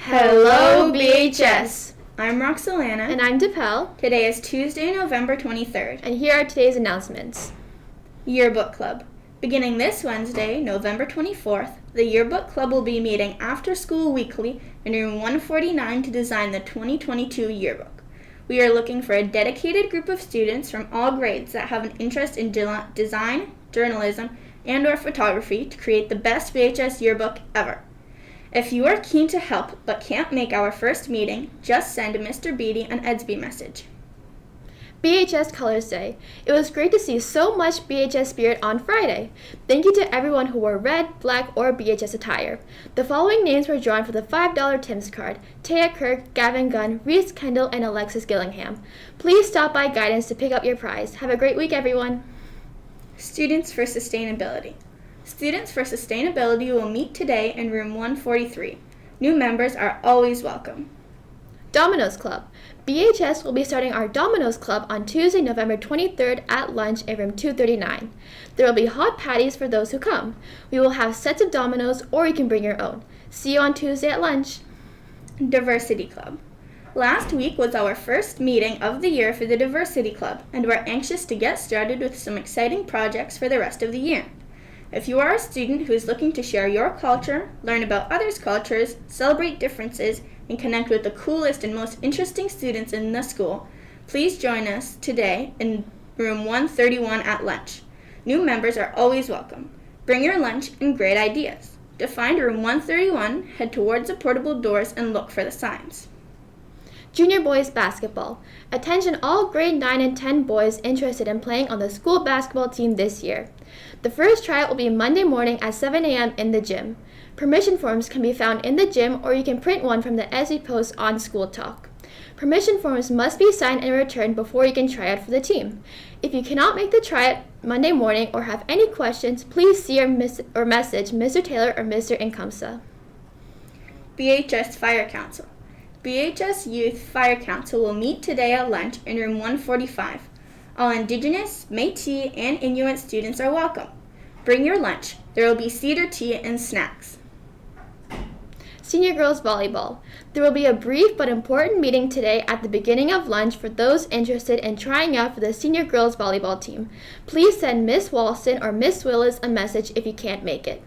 Hello, BHS! I'm Roxalana. And I'm DePel. Today is Tuesday, November 23rd. And here are today's announcements. Yearbook Club. Beginning this Wednesday, November 24th, the Yearbook Club will be meeting after school weekly in room 149 to design the 2022 yearbook. We are looking for a dedicated group of students from all grades that have an interest in design, journalism, and/or photography to create the best BHS yearbook ever. If you are keen to help but can't make our first meeting, just send Mr. Beatty an Edsby message. BHS Colors Day. It was great to see so much BHS spirit on Friday. Thank you to everyone who wore red, black, or BHS attire. The following names were drawn for the $5 Tim's card: Taya Kirk, Gavin Gunn, Reese Kendall, and Alexis Gillingham. Please stop by Guidance to pick up your prize. Have a great week, everyone. Students for Sustainability. Students for Sustainability will meet today in room 143. New members are always welcome. Dominoes Club. BHS will be starting our Dominoes Club on Tuesday, November 23rd at lunch in room 239. There will be hot patties for those who come. We will have sets of dominoes, or you can bring your own. See you on Tuesday at lunch. Diversity Club. Last week was our first meeting of the year for the Diversity Club, and we're anxious to get started with some exciting projects for the rest of the year. If you are a student who is looking to share your culture, learn about others' cultures, celebrate differences, and connect with the coolest and most interesting students in the school, please join us today in room 131 at lunch. New members are always welcome. Bring your lunch and great ideas. To find room 131, head towards the portable doors and look for the signs. Junior Boys Basketball. Attention all grade 9 and 10 boys interested in playing on the school basketball team this year. The first tryout will be Monday morning at 7 a.m. in the gym. Permission forms can be found in the gym, or you can print one from the Edsby post on School Talk. Permission forms must be signed and returned before you can try out for the team. If you cannot make the tryout Monday morning or have any questions, please see or message Mr. Taylor or Mr. Incompsa. BHS Fire Council. BHS Youth Fire Council will meet today at lunch in room 145. All Indigenous, Métis, and Inuit students are welcome. Bring your lunch. There will be cedar tea and snacks. Senior Girls Volleyball. There will be a brief but important meeting today at the beginning of lunch for those interested in trying out for the Senior Girls Volleyball team. Please send Miss Walston or Miss Willis a message if you can't make it.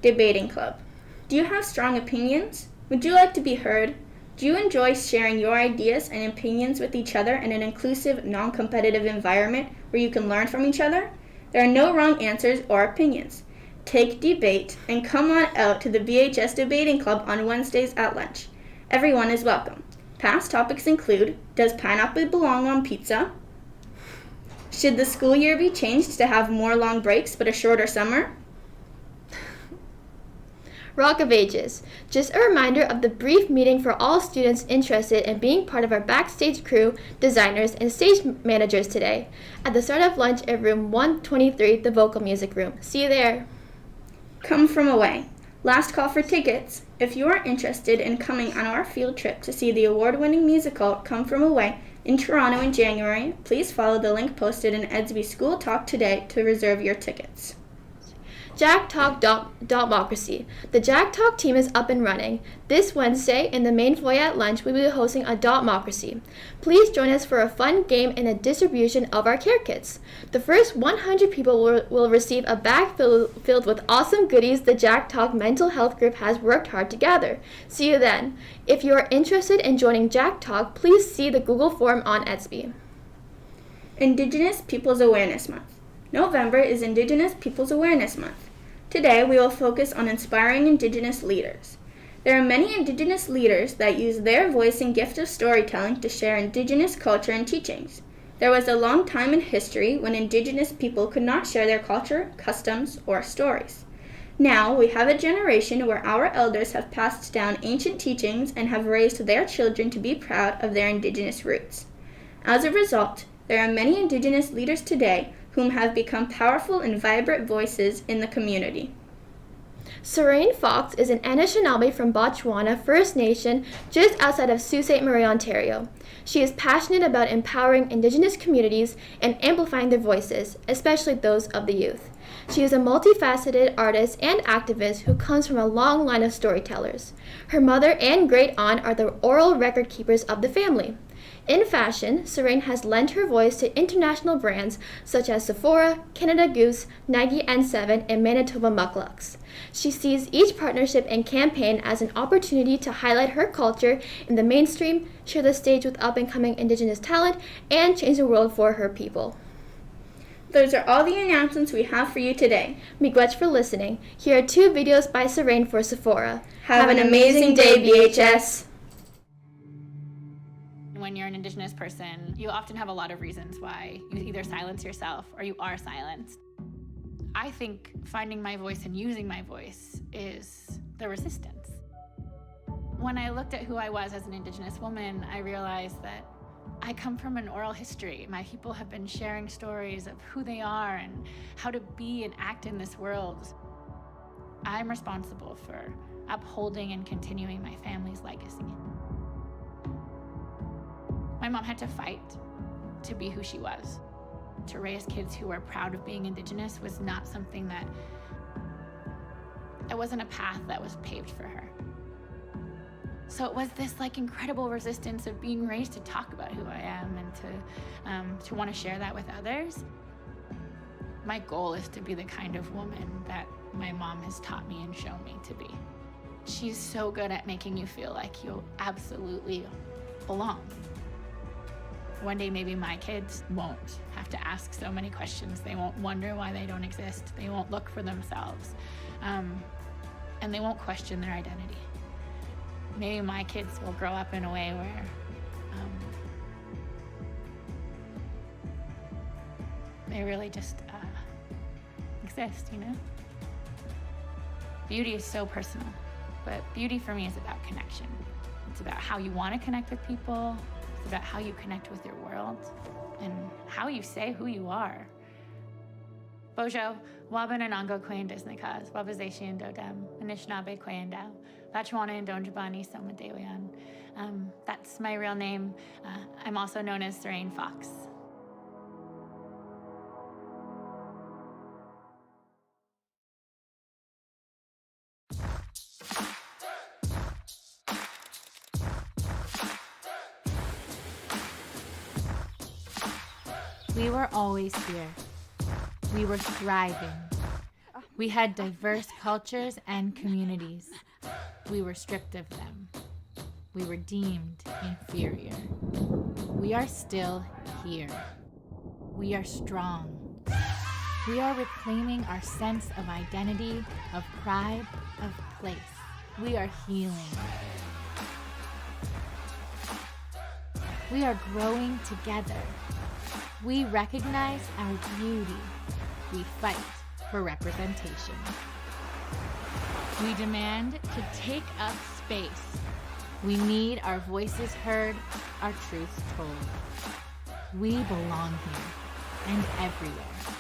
Debating Club. Do you have strong opinions? Would you like to be heard? Do you enjoy sharing your ideas and opinions with each other in an inclusive, non-competitive environment where you can learn from each other? There are no wrong answers or opinions. Take debate and come on out to the BHS Debating Club on Wednesdays at lunch. Everyone is welcome. Past topics include: does pineapple belong on pizza? Should the school year be changed to have more long breaks but a shorter summer? Rock of Ages. Just a reminder of the brief meeting for all students interested in being part of our backstage crew, designers, and stage managers today. At the start of lunch at room 123, the vocal music room. See you there. Come From Away. Last call for tickets. If you are interested in coming on our field trip to see the award-winning musical Come From Away in Toronto in January, please follow the link posted in Edsby School Talk today to reserve your tickets. Jack Talk Democracy. The Jack Talk team is up and running. This Wednesday, in the main foyer at lunch, we will be hosting a Democracy. Please join us for a fun game and a distribution of our care kits. The first 100 people will receive a bag filled with awesome goodies the Jack Talk mental health group has worked hard to gather. See you then. If you are interested in joining Jack Talk, please see the Google form on Edsby. Indigenous Peoples Awareness Month. November is Indigenous Peoples Awareness Month. Today, we will focus on inspiring Indigenous leaders. There are many Indigenous leaders that use their voice and gift of storytelling to share Indigenous culture and teachings. There was a long time in history when Indigenous people could not share their culture, customs, or stories. Now, we have a generation where our elders have passed down ancient teachings and have raised their children to be proud of their Indigenous roots. As a result, there are many Indigenous leaders today whom have become powerful and vibrant voices in the community. Serene Fox is an Anishinaabe from Botswana First Nation just outside of Sault Ste. Marie, Ontario. She is passionate about empowering Indigenous communities and amplifying their voices, especially those of the youth. She is a multifaceted artist and activist who comes from a long line of storytellers. Her mother and great aunt are the oral record keepers of the family. In fashion, Serene has lent her voice to international brands such as Sephora, Canada Goose, Nike N7, and Manitoba Mucklucks. She sees each partnership and campaign as an opportunity to highlight her culture in the mainstream, share the stage with up-and-coming Indigenous talent, and change the world for her people. Those are all the announcements we have for you today. Miigwech for listening. Here are 2 videos by Serene for Sephora. Have an amazing day, BHS! When you're an Indigenous person, you often have a lot of reasons why you either silence yourself or you are silenced. I think finding my voice and using my voice is the resistance. When I looked at who I was as an Indigenous woman, I realized that I come from an oral history. My people have been sharing stories of who they are and how to be and act in this world. I'm responsible for upholding and continuing my family's legacy. My mom had to fight to be who she was. To raise kids who were proud of being Indigenous was not something that, it wasn't a path that was paved for her. So it was this incredible resistance of being raised to talk about who I am and to want to share that with others. My goal is to be the kind of woman that my mom has taught me and shown me to be. She's so good at making you feel like you absolutely belong. One day maybe my kids won't have to ask so many questions. They won't wonder why they don't exist. They won't look for themselves. And they won't question their identity. Maybe my kids will grow up in a way where they really just exist, you know? Beauty is so personal, but beauty for me is about connection. It's about how you want to connect with people. It's about how you connect with your world and how you say who you are. Bojo, Waban and Ango Kwain Disneykas, Wabazashi and Dodem, Anishinaabe Kwain Dao, Bachwana and Donjabani Somadewian. That's my real name. I'm also known as Serene Fox. We were always here. We were thriving. We had diverse cultures and communities. We were stripped of them. We were deemed inferior. We are still here. We are strong. We are reclaiming our sense of identity, of pride, of place. We are healing. We are growing together. We recognize our beauty. We fight for representation. We demand to take up space. We need our voices heard, our truths told. We belong here and everywhere.